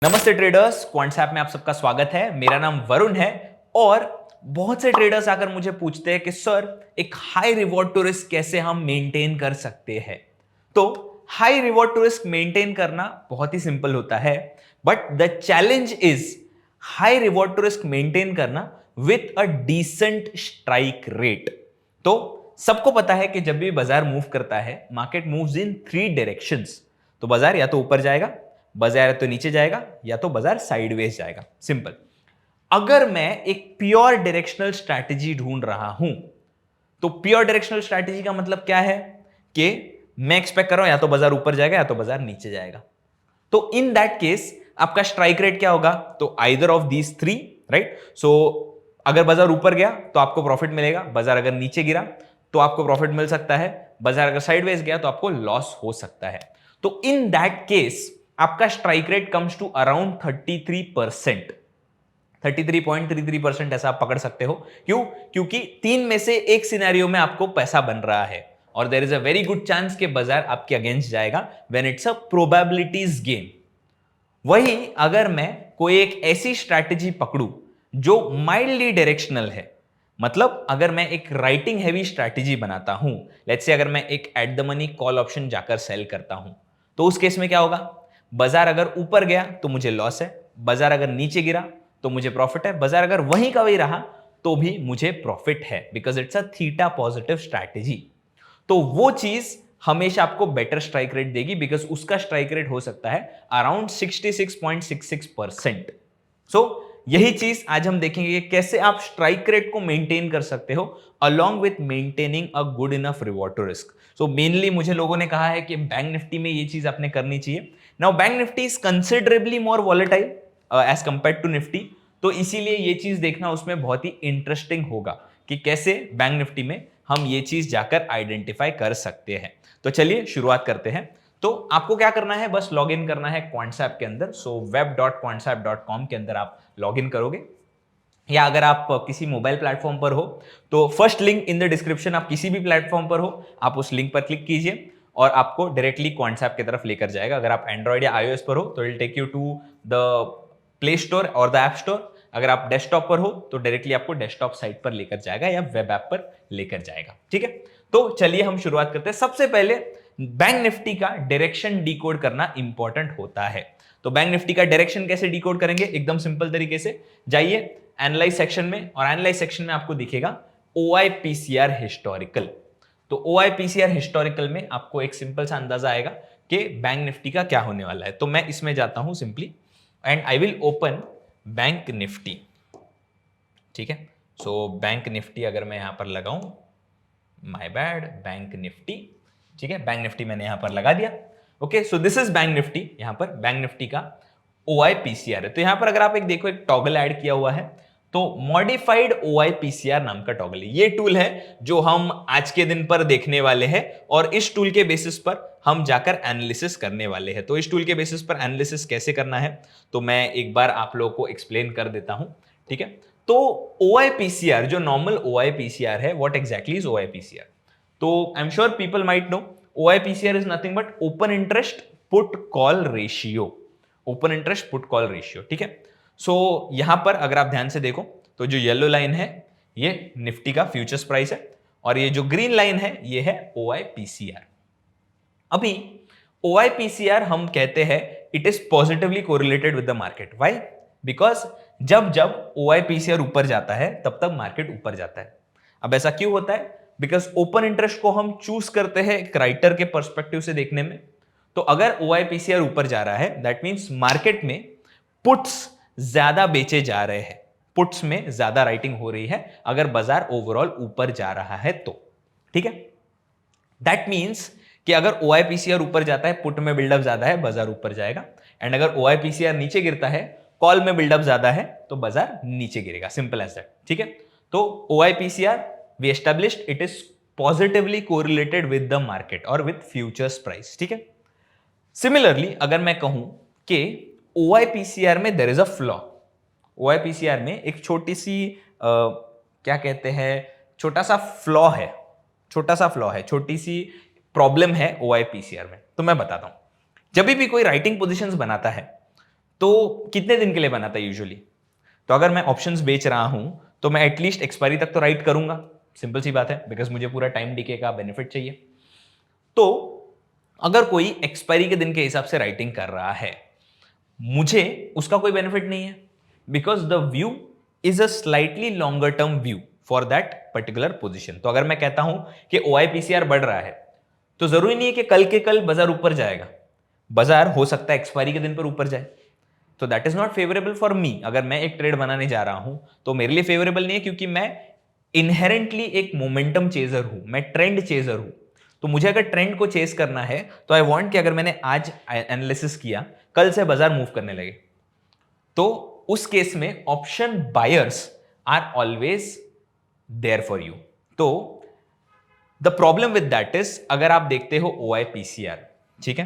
नमस्ते ट्रेडर्स, क्वांट्सएप में आप सबका स्वागत है। मेरा नाम वरुण है और बहुत से ट्रेडर्स आकर मुझे पूछते हैं कि सर एक हाई रिवॉर्ड टू रिस्क कैसे हम मेंटेन कर सकते हैं। तो high reward to risk maintain करना बहुत ही सिंपल होता है, but the challenge is high reward to risk maintain करना with a decent strike rate. तो सबको पता है कि जब भी बाजार मूव करता है, मार्केट मूव्स इन 3 डायरेक्शंस। तो बाजार या तो ऊपर जाएगा, बाजार या तो नीचे जाएगा, या तो बाजार साइडवेज जाएगा। सिंपल। अगर मैं एक प्योर डायरेक्शनल स्ट्रैटेजी ढूंढ रहा हूं, तो प्योर डायरेक्शनल स्ट्रैटेजी का मतलब क्या है कि मैं एक्सपेक्ट कर रहा हूं या तो बाजार ऊपर जाएगा या तो बाजार नीचे जाएगा। तो इन दैट केस आपका स्ट्राइक रेट क्या होगा? तो आइदर ऑफ दीज 3, राइट? सो अगर बाजार ऊपर गया तो आपको प्रॉफिट मिलेगा, बाजार अगर नीचे गिरा तो आपको प्रॉफिट मिल सकता है, बाजार अगर साइडवेज गया तो आपको लॉस हो सकता है। तो इन दैट केस आपका strike rate comes to around 33%। 33.33% ऐसा आप पकड़ सकते हो। क्यों? क्योंकि 3 में से एक सिनेरियो में आपको पैसा बन रहा है और there is a very good chance कि बाजार आपके अगेंस्ट जाएगा when it's a probabilities game. वही अगर मैं कोई एक ऐसी स्ट्रैटेजी पकड़ूं जो माइल्डली डायरेक्शनल है, मतलब अगर मैं एक राइटिंग हैवी स्ट्रैटेजी बनाता हूं, लेट्स से अगर मैं एक at the money call option जाकर सेल करता हूं, तो उस केस में क्या होगा? बाजार अगर ऊपर गया तो मुझे लॉस है, बाजार अगर नीचे गिरा तो मुझे प्रॉफिट है, बाजार अगर वहीं का वहीं रहा तो भी मुझे प्रॉफिट है, because it's a theta positive strategy. तो वो चीज हमेशा आपको बेटर स्ट्राइक रेट देगी, बिकॉज उसका स्ट्राइक रेट हो सकता है अराउंड 66.66%। सो यही चीज आज हम देखेंगे कि कैसे आप स्ट्राइक रेट को मेंटेन कर सकते हो along with maintaining a good enough reward to risk. So mainly मुझे लोगों ने कहा है कि बैंक निफ्टी में ये चीज आपने करनी चाहिए। Now bank Nifty is considerably more volatile as compared to Nifty, तो इसीलिए ये चीज देखना उसमें बहुत ही इंटरेस्टिंग होगा कि कैसे बैंक निफ्टी में हम ये चीज जाकर आइडेंटिफाई कर सकते हैं। तो चलिए शुरुआत करते हैं। तो आपको क्या करना है? बस लॉग इन करना है क्वांट्सएप के अंदर। सो web.quantsap.com के अंदर आप लॉग इन करोगे, या अगर आप किसी मोबाइल प्लेटफॉर्म पर हो तो first link in the description, आप किसी भी प्लेटफॉर्म पर हो आप उस लिंक पर क्लिक कीजिए और आपको डायरेक्टली क्वांट्सएप की तरफ लेकर जाएगा। अगर आप एंड्रॉइड या iOS पर हो तो will take you to the Play Store और द ऐप स्टोर। अगर आप डेस्कटॉप पर हो तो डायरेक्टली आपको डेस्कटॉप साइट पर लेकर जाएगा या वेब ऐप पर लेकर जाएगा। ठीक है, तो चलिए हम शुरुआत करते हैं। सबसे पहले बैंक निफ्टी का डायरेक्शन डिकोड करना इंपॉर्टेंट होता है। तो बैंक निफ्टी का डायरेक्शन कैसे डिकोड करेंगे? एकदम सिंपल तरीके से जाइए एनालाइज सेक्शन में, और एनालाइज सेक्शन में आपको दिखेगा OIPCR हिस्टोरिकल। तो OIPCR हिस्टोरिकल में आपको एक सिंपल सा अंदाजा आएगा कि बैंक निफ्टी का क्या होने वाला है। तो मैं इसमें जाता हूं simply and I will open bank Nifty. ठीक है, सो बैंक निफ्टी अगर मैं यहां पर लगाऊं, माय बैड, बैंक निफ्टी। ठीक है, बैंक निफ्टी मैंने यहां पर लगा दिया। Okay, so this is bank Nifty. यहां पर बैंक निफ्टी का OIPCR है। तो यहां पर अगर आप एक देखो, एक टॉगल ऐड किया हुआ है, तो मॉडिफाइड OIPCR नाम का टॉगल है। ये टूल है जो हम आज के दिन पर देखने वाले हैं और इस टूल के बेसिस पर हम जाकर एनालिसिस करने वाले हैं। तो इस टूल के बेसिस पर एनालिसिस कैसे करना है तो मैं एक बार आप लोगों को एक्सप्लेन कर देता हूं। ठीक है, तो OIPCR जो नॉर्मल OIPCR है, व्हाट एग्जैक्टली इज OIPCR? तो I am sure people might know OIPCR is nothing but open interest put call ratio. Open interest put call ratio. ठीक है, सो यहां पर अगर आप ध्यान से देखो तो जो येलो लाइन है ये निफ्टी का फ्यूचर्स प्राइस है और ये जो ग्रीन लाइन है ये है OIPCR। अभी OIPCR हम कहते हैं it is positively correlated with the market. Why? Because जब जब OIPCR ऊपर जाता है तब तब मार्केट ऊपर जाता है। अब ऐसा क्यों होता है? बिकॉज ओपन इंटरेस्ट को हम चूज करते हैं एक राइटर के पर्सपेक्टिव से देखने में। तो अगर OIPCR ऊपर जा रहा है दैट मींस मार्केट में पुट्स ज्यादा बेचे जा रहे हैं, पुट्स में ज्यादा राइटिंग हो रही है अगर बाजार ओवरऑल ऊपर जा रहा है तो। ठीक है, दैट मींस कि अगर OIPCR ऊपर जाता है, पुट में बिल्डअप ज्यादा है, बाजार ऊपर जाएगा, एंड अगर OIPCR नीचे गिरता है, कॉल में बिल्डअप ज्यादा है, तो बाजार नीचे गिरेगा। Simple as that. ठीक है, तो OIPCR we established it is positively correlated with the market और विद फ्यूचर्स प्राइस। ठीक है, सिमिलरली अगर मैं कहूं कि OIPCR में there is a flaw, OIPCR में एक छोटी सी क्या कहते हैं, छोटा सा फ्लॉ है, छोटी सी प्रॉब्लम है OIPCR में। तो मैं बताता हूं, जब भी कोई राइटिंग पोजीशंस बनाता है तो कितने दिन के लिए बनाता है यूजुअली? तो अगर मैं ऑप्शंस बेच रहा हूं तो मैं एटलीस्ट एक्सपायरी तक तो राइट करूंगा, सिंपल सी बात है, बिकॉज मुझे पूरा टाइम डीके का बेनिफिट चाहिए। तो अगर कोई एक्सपायरी के दिन के हिसाब से राइटिंग कर रहा है, मुझे उसका कोई बेनिफिट नहीं है, because the view is a slightly longer term view for that particular position. तो अगर मैं कहता हूं कि OIPCR बढ़ रहा है, तो जरूरी नहीं है कि कल के कल बाजार ऊपर जाएगा, बाजार हो सकता है एक्सपायरी के दिन पर ऊपर जाए। तो that is not favourable for me. अगर मैं एक ट्रेड बनाने जा रहा हूं तो मेरे लिए फेवरेबल नहीं है, क्योंकि मैं इनहेरेंटली एक मोमेंटम चेजर हूं, मैं ट्रेंड चेजर हूं। तो मुझे अगर ट्रेंड को चेस करना है तो आई वांट कि अगर मैंने आज एनालिसिस किया, कल से बाजार मूव करने लगे, तो उस केस में option buyers are always there for you. तो the problem with that is, अगर आप देखते हो OIPCR, ठीक है,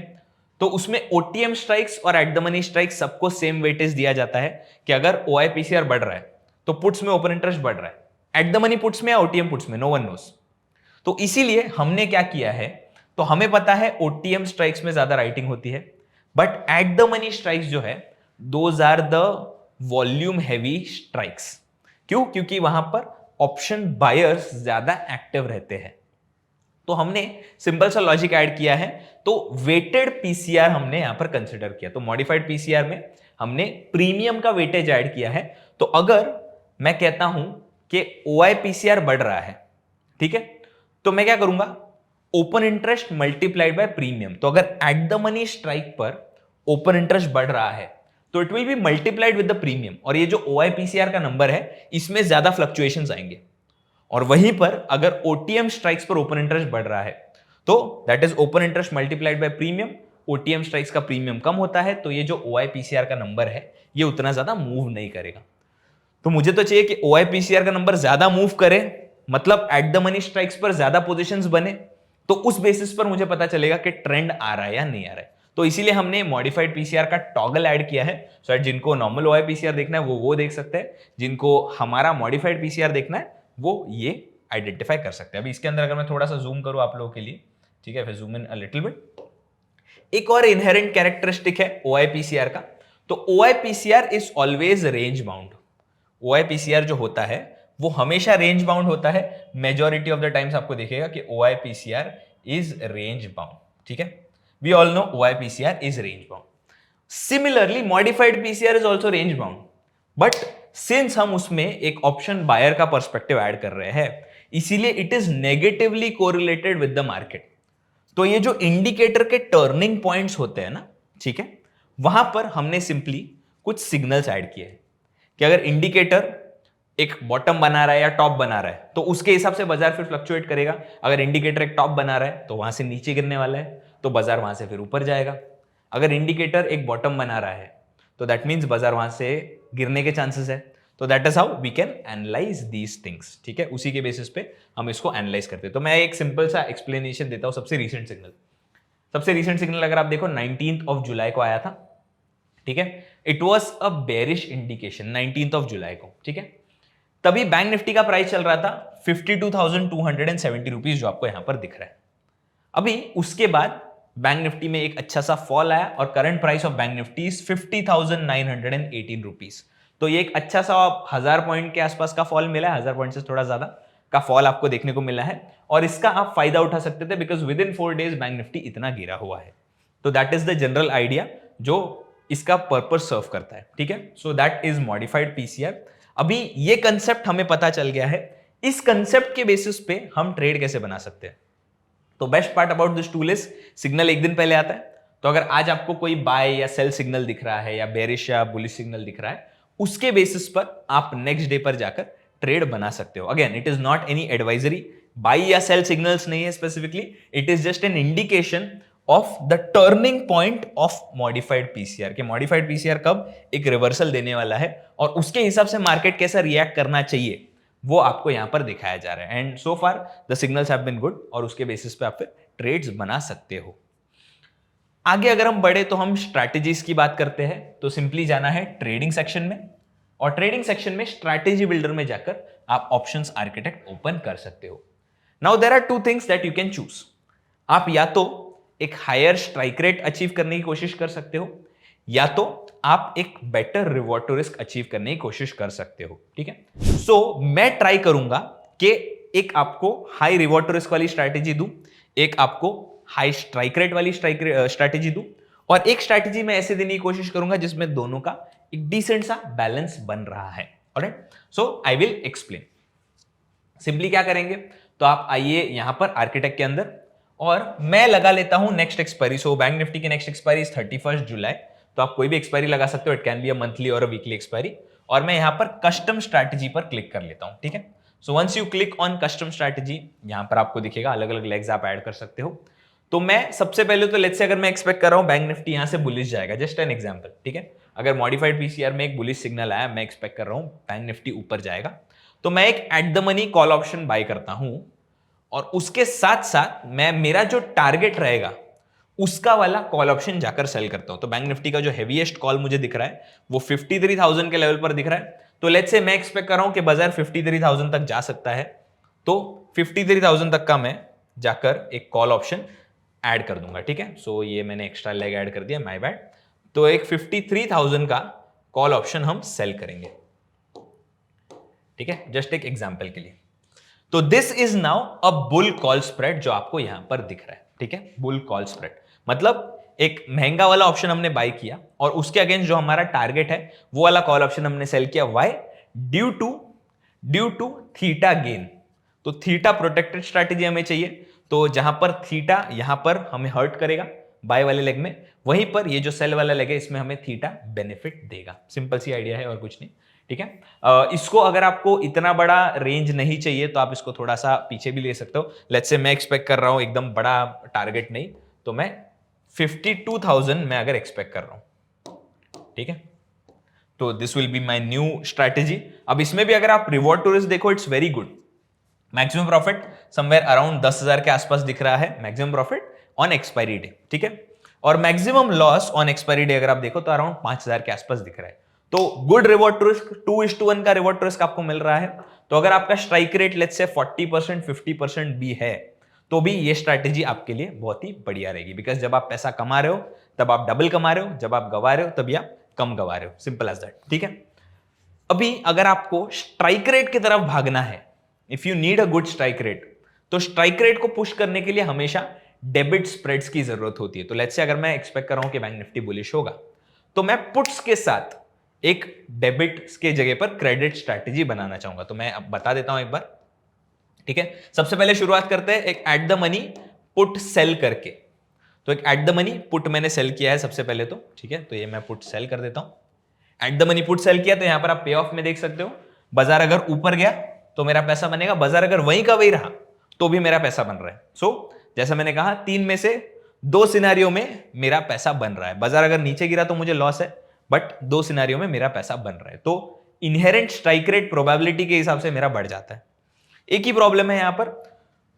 तो उसमें OTM स्ट्राइक्स और एट द मनी स्ट्राइक्स सबको सेम वेटेज दिया जाता है कि अगर OIPCR बढ़ रहा है तो पुट्स में ओपन इंटरेस्ट बढ़ रहा है, एट द मनी पुट्स में या OTM पुट्स में, नो वन नोस। तो इसीलिए हमने क्या किया है, तो हमें पता है OTM स्ट्राइक्स में ज्यादा राइटिंग होती है, but at the money strikes जो है those are the volume heavy strikes. क्यों? क्योंकि वहां पर ऑप्शन बायर्स ज्यादा एक्टिव रहते हैं। तो हमने सिंपल सा लॉजिक ऐड किया है, तो वेटेड पीसीआर हमने यहां पर कंसिडर किया। तो मॉडिफाइड पीसीआर में हमने प्रीमियम का वेटेज ऐड किया है। तो अगर मैं कहता हूं कि OIPCR बढ़ रहा है, ठीक है, तो मैं क्या करूंगा, open interest multiplied by premium. तो अगर एट द मनी स्ट्राइक पर ओपन इंटरेस्ट बढ़ रहा है तो it will be multiplied with the premium, और ये जो OIPCR का नंबर है इसमें ज्यादा फ्लक्चुएशंस आएंगे। और वहीं पर अगर OTM स्ट्राइक्स पर ओपन इंटरेस्ट बढ़ रहा है तो that is open interest multiplied by premium. OTM strikes का प्रीमियम कम होता है, तो ये जो OIPCR का नंबर है ये उतना ज्यादा मूव नहीं करेगा। तो मुझे तो चाहिए कि OIPCR का नंबर ज्यादा मूव करे, मतलब एट द मनी स्ट्राइक्स पर ज्यादा पोजीशंस बने, तो उस बेसिस पर मुझे पता चलेगा कि ट्रेंड आ रहा है या नहीं आ रहा है। तो इसीलिए हमने मॉडिफाइड पीसीआर का टॉगल ऐड किया है। सो जिनको नॉर्मल OIPCR देखना है वो देख सकते हैं, जिनको हमारा मॉडिफाइड पीसीआर देखना है वो ये आइडेंटिफाई कर सकते हैं। अभी इसके अंदर अगर मैं थोड़ा सा जूम करूं आप लोगों के लिए, ठीक है, फिर zoom in a little bit. एक और इनहेरेंट कैरेक्टरिस्टिक है OIPCR का, तो OIPCR is always range bound. OIPCR जो होता है वो हमेशा रेंज बाउंड होता है। मेजॉरिटी ऑफ द टाइम्स आपको दिखेगा कि OIPCR इज रेंज बाउंड, ठीक है, we all know OIPCR is range bound. Similarly modified PCR is also range bound, but since हम उसमें एक ऑप्शन बायर का पर्सपेक्टिव ऐड कर रहे हैं, इसीलिए it is negatively correlated with the market. तो ये जो इंडिकेटर के टर्निंग पॉइंट्स होते हैं ना, ठीक है, वहां पर हमने सिंपली कुछ सिग्नल्स ऐड किए हैं कि अगर इंडिकेटर एक बॉटम बना रहा है या टॉप बना रहा है तो उसके हिसाब से बाजार फिर फ्लक्चुएट करेगा। अगर इंडिकेटर एक टॉप बना रहा है तो वहां से नीचे गिरने वाला है, तो बाजार वहां से फिर ऊपर जाएगा। अगर इंडिकेटर एक बॉटम बना रहा है तो दैट मीन्स बाजार वहां से गिरने के चांसेस है। तो that is how we can analyse these things, ठीक है, उसी के बेसिस पे हम इसको एनालाइज करते हैं। तो मैं एक सिंपल सा एक्सप्लेनेशन देता हूं। सबसे रीसेंट सिग्नल अगर आप देखो 19th ऑफ जुलाई को आया था, ठीक है, it was a bearish indication 19th of July को, ठीक है। तभी बैंक निफ्टी का प्राइस चल रहा था 52,270 रुपीज, जो आपको यहां पर दिख रहा है। अभी उसके बाद बैंक निफ्टी में एक अच्छा सा फॉल आया और current price of bank Nifty is 50,918 rupees. तो ये एक अच्छा सा 1000 पॉइंट के आसपास का फॉल मिला है, 1000 पॉइंट से थोड़ा ज्यादा का फॉल आपको देखने को मिला है, और इसका आप फायदा उठा सकते थे because with in 4 days bank Nifty इतना गिरा हुआ है। तो that is the general idea जो इसका पर्पस सर्व करता है, ठीक है। So that is modified PCR. अभी ये कंसेप्ट हमें पता चल गया है, इस कंसेप्ट के बेसिस पे हम ट्रेड कैसे बना सकते हैं। तो best part about this tool is signal एक दिन पहले आता है। तो अगर आज आपको कोई बाय या सेल सिग्नल दिख रहा है या बेरिश या बुलिश सिग्नल दिख रहा है, उसके बेसिस पर आप नेक्स्ट डे पर जाकर ट्रेड बना सकते हो। Again it is not any advisory, buy या सेल सिग्नल्स नहीं है specifically, it is just an indication of the turning point of modified PCR के मॉडिफाइड पीसीआर कब एक रिवर्सल देने वाला है और उसके हिसाब से मार्केट कैसा रिएक्ट करना चाहिए वो आपको यहां पर दिखाया जा रहा है। And so far the signals have been good और उसके बेसिस पे आप फिर ट्रेड्स बना सकते हो। आगे अगर हम बढ़े तो हम स्ट्रैटेजीज की बात करते हैं। तो सिंपली जाना है ट्रेडिंग सेक्शन में, और ट्रेडिंग सेक्शन में स्ट्रैटेजी बिल्डर में जाकर आप ऑप्शंस आर्किटेक्ट ओपन कर सकते हो। Now there are two things that you can choose. आप या तो एक हायर स्ट्राइक रेट अचीव करने की कोशिश कर सकते हो, या तो आप एक better reward to risk achieve करने की कोशिश कर सकते हो। ठीक है, सो मैं ट्राई करूंगा कि एक आपको हाई रिवॉर्ड टू रिस्क वाली स्ट्रैटेजी दूं, एक आपको हाई स्ट्राइक रेट वाली स्ट्रैटेजी दूं, और एक स्ट्रैटेजी मैं ऐसे देने की कोशिश करूंगा जिसमें दोनों का एक डिसेंट सा बैलेंस बन रहा है। Alright, so I will explain. Simply क्या करेंगे, तो आप आइए यहां पर आर्किटेक्ट के अंदर, और मैं लगा लेता हूं next expiry. So bank Nifty की नेक्स्ट एक्सपायरी 31 जुलाई, तो आप कोई भी एक्सपायरी लगा सकते हो, it can be a monthly और अ वीकली एक्सपायरी। और मैं यहां पर कस्टम स्ट्रैटेजी पर क्लिक कर लेता हूं। ठीक है, so once you click on custom strategy, यहां पर आपको दिखेगा अलग अलग लेग्स आप ऐड कर सकते हो। तो मैं सबसे पहले तो लेट्स से अगर मैं एक्सपेक्ट कर रहा हूं बैंक निफ्टी यहां से बुलिश जाएगा, जस्ट एन एग्जांपल। ठीक है, अगर मॉडिफाइड पीसीआर में एक बुलिश सिग्नल आया, मैं एक्सपेक्ट कर रहा हूं बैंक निफ्टी ऊपर जाएगा, तो मैं एक at the money call option buy करता हूं, और उसके साथ साथ मैं मेरा जो टारगेट रहेगा उसका वाला कॉल ऑप्शन जाकर सेल करता हूं। तो बैंक निफ्टी का जो हेवीएस्ट कॉल मुझे दिख रहा है वो 53,000 के लेवल पर दिख रहा है। तो लेट्स से मैं एक्सपेक्ट कर रहा हूं कि बाजार 53,000 तक जा सकता है, तो 53,000 तक का मैं जाकर एक कॉल ऑप्शन ऐड कर दूंगा। ठीक है, सो ये मैंने एक्स्ट्रा लेग ऐड कर दिया, माय बैड। तो एक 53,000 का कॉल ऑप्शन हम सेल करेंगे। ठीक है, जस्ट एक एग्जांपल के लिए। तो this is now a bull call spread जो आपको यहां पर दिख रहा है। ठीक है, बुल कॉल स्प्रेड मतलब एक महंगा वाला ऑप्शन हमने बाय किया, और उसके अगेंस्ट जो हमारा टारगेट है वो वाला कॉल ऑप्शन हमने सेल किया। Why? Due to theta gain. तो थीटा प्रोटेक्टेड स्ट्रैटेजी हमें चाहिए, तो जहां पर थीटा यहां पर हमें हर्ट करेगा बाय वाले लेग में, वहीं पर ये जो सेल वाला लेग है इसमें हमें थीटा बेनिफिट देगा। सिंपल सी आइडिया है और कुछ नहीं। ठीक है, इसको अगर आपको इतना बड़ा रेंज नहीं चाहिए तो आप इसको थोड़ा सा पीछे भी ले सकते हो। लेट्स से मैं एक्सपेक्ट कर रहा हूं एकदम बड़ा टारगेट नहीं, तो मैं 52,000 मैं अगर एक्सपेक्ट कर रहा हूं। ठीक है, तो this will be my new strategy. अब इसमें भी अगर आप रिवॉर्ड टू रिस्क देखो, it's very good. Maximum profit somewhere around 10,000 के आसपास दिख रहा है, maximum profit on expiry day. ठीक है, और maximum loss on expiry day अगर आप देखो तो अराउंड 5,000 के आसपास दिख रहा है। तो गुड रिवॉर्ड टू रिस्क, 2:1 का रिवॉर्ड टू रिस्क आपको मिल रहा है। तो अगर आपका स्ट्राइक रेट लेट्स से 40% 50% भी है, तो भी ये स्ट्रैटेजी आपके लिए बहुत ही बढ़िया रहेगी, बिकॉज जब आप पैसा कमा रहे हो तब आप डबल कमा रहे हो, जब आप गवा रहे हो तभी आप कम गवा रहे हो, सिंपल एज दैट। ठीक है, अभी अगर आपको स्ट्राइक रेट की तरफ भागना है, if you need a good strike rate, तो स्ट्राइक रेट को पुश करने के लिए हमेशा डेबिट स्प्रेड्स की जरूरत होती है। तो लेट्स से अगर मैं एक्सपेक्ट कर रहा हूं कि बैंक निफ्टी बुलिश होगा, तो मैं पुट्स के साथ एक डेबिट के जगह पर क्रेडिट स्ट्रैटेजी बनाना चाहूंगा। तो मैं अब बता देता हूं एक बार। ठीक है, सबसे पहले शुरुआत करते हैं एक at the money put sell करके। तो एक एट द मनी पुट मैंने सेल किया है सबसे पहले तो। ठीक है, तो ये मैं पुट सेल कर देता हूं। Eight the money put sell किया, तो यहां पर आप पे ऑफ में देख सकते हो, बाजार अगर ऊपर गया तो मेरा पैसा बनेगा, बाजार अगर वहीं का वही रहा तो भी मेरा पैसा बन रहा है। सो जैसा मैंने कहा, 3 में से 2 सिनेरियो में मेरा पैसा बन रहा है। बाजार अगर नीचे गिरा तो मुझे लॉस है, बट 2 सिनेरियो में मेरा पैसा बन रहा है। तो इनहेरेंट स्ट्राइक रेट प्रोबेबिलिटी के हिसाब से मेरा बढ़ जाता है। एक ही प्रॉब्लम है यहां पर,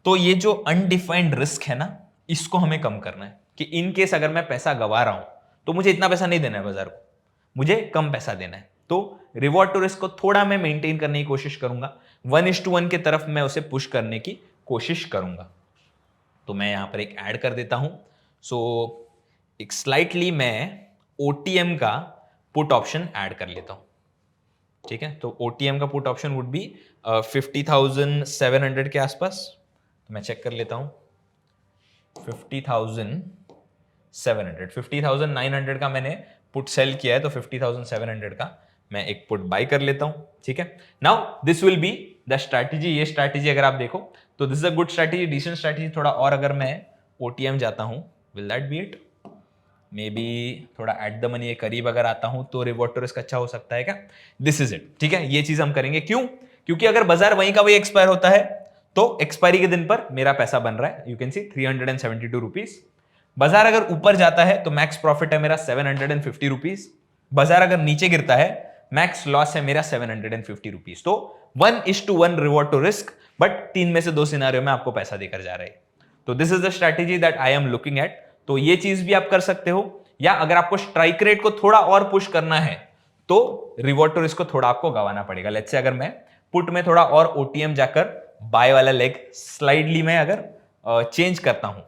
तो ये जो अनडिफाइंड रिस्क है ना, इसको हमें कम करना है कि इन केस अगर मैं पैसा गवा रहा हूं तो मुझे इतना पैसा नहीं देना है बाजार को, मुझे कम पैसा देना है। तो रिवॉर्ड टू रिस्क को थोड़ा मैं मेंटेन करने की कोशिश करूंगा, 1:1 की तरफ मैं उसे पुश करने की कोशिश करूंगा। तो मैं यहां पर एक ऐड कर देता हूं। सो एक स्लाइटली मैं ओटीएम का पुट ऑप्शन ऐड कर लेता हूं। ठीक है, तो ओटीएम का पुट ऑप्शन वुड बी 50,700 के आसपास। तो मैं चेक कर लेता हूं, 50,700, 50,900 का मैंने पुट सेल किया है, तो 50,700 का मैं एक पुट बाय कर लेता हूं। ठीक है, now this will be the strategy. ये स्ट्रैटेजी अगर आप देखो तो this is a good strategy, decent strategy. थोड़ा और अगर मैं ओटीएम जाता हूं, will that be it? Maybe थोड़ा एट द मनी के करीब अगर आता हूं तो रिवॉर्ड टू रिस्क अच्छा हो सकता है क्या? This is it. ठीक है, ये चीज हम करेंगे। क्यों? क्योंकि अगर बाजार वहीं का वही एक्सपायर होता है तो एक्सपायरी के दिन पर मेरा पैसा बन रहा है, यू कैन सी 372 रुपीज। बाजार अगर ऊपर जाता है तो मैक्स प्रॉफिट है मेरा 750 रुपीज। बाजार अगर नीचे गिरता है, मैक्स लॉस है मेरा 750 रुपीज। तो 1:1 रिवॉर्ड टू रिस्क, बट 3 में से 2 सिनारियों में आपको पैसा देकर जा रहे हैं। तो this is the strategy that I am looking at. तो ये चीज भी आप कर सकते हो, या अगर आपको स्ट्राइक रेट को थोड़ा और पुश करना है तो रिवॉर्ड टू रिस्क को थोड़ा आपको गवाना पड़ेगा। लेट्स से अगर मैं पुट में थोड़ा और ओटीएम जाकर बाय वाला लेग स्लाइडली मैं अगर चेंज करता हूं,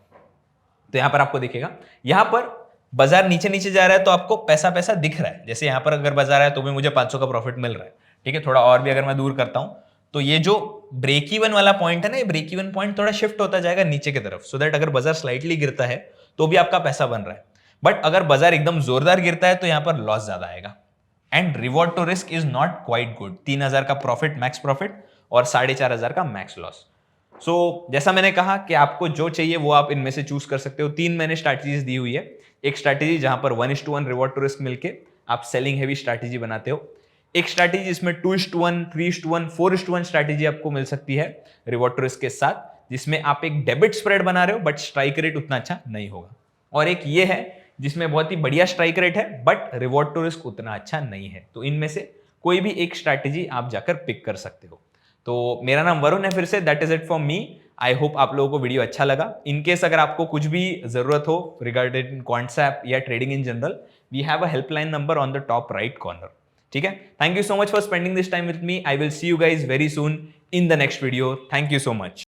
तो यहां पर आपको दिखेगा, यहां पर बाजार नीचे नीचे जा रहा है तो आपको पैसा पैसा दिख रहा है, जैसे यहाँ पर अगर बाजार है तो भी मुझे 500 का प्रॉफिट मिल रहा है, ठीक है। थोड़ा और भी अगर मैं दूर करता हूँ तो ये जो ब्रेक इवन वाला पॉइंट है ना, ये ब्रेक इवन पॉइंट थोड़ा शिफ्ट होता जाएगा नीचे की तरफ, सो दैट अगर बाजार स्लाइटली गिरता है तो भी आपका पैसा बन रहा है। बट अगर बाजार एकदम जोरदार गिरता है तो यहाँ पर लॉस ज्यादा आएगा। And reward to risk is not quite good. 3000 का प्रॉफिट मैक्स प्रॉफिट और 4500 का मैक्स लॉस। सो जैसा मैंने कहा कि आपको जो चाहिए वो आप इनमें से चूज कर सकते हो। 3 मैंने स्ट्रैटेजीज दी हुई है। एक स्ट्रैटेजी जहां पर 1:1 रिवॉर्ड टू रिस्क मिलके आप सेलिंग हेवी स्ट्रैटेजी बनाते हो। एक स्ट्रैटेजी जिसमें 2:1, 3:1, 4:1 स्ट्रैटेजी आपको मिल सकती है रिवॉर्ड टू रिस्क के साथ, जिसमें आप एक डेबिट स्प्रेड बना रहे हो बट स्ट्राइक रेट उतना अच्छा नहीं होगा। और एक ये है जिसमें बहुत ही बढ़िया स्ट्राइक रेट है बट रिवॉर्ड टू रिस्क उतना अच्छा नहीं है। तो इनमें से कोई भी एक स्ट्रैटेजी आप जाकर पिक कर सकते हो। तो मेरा नाम वरुण है, फिर say that is it for me. I hope आप लोगों को वीडियो अच्छा लगा। इनकेस अगर आपको कुछ भी जरूरत हो रिगार्डिंग क्वांट्सएप या trading in general, we have a helpline number on the top right corner, ठीक है। Thank you so much for spending this time with me. I will see you guys very soon in the next video. Thank you so much.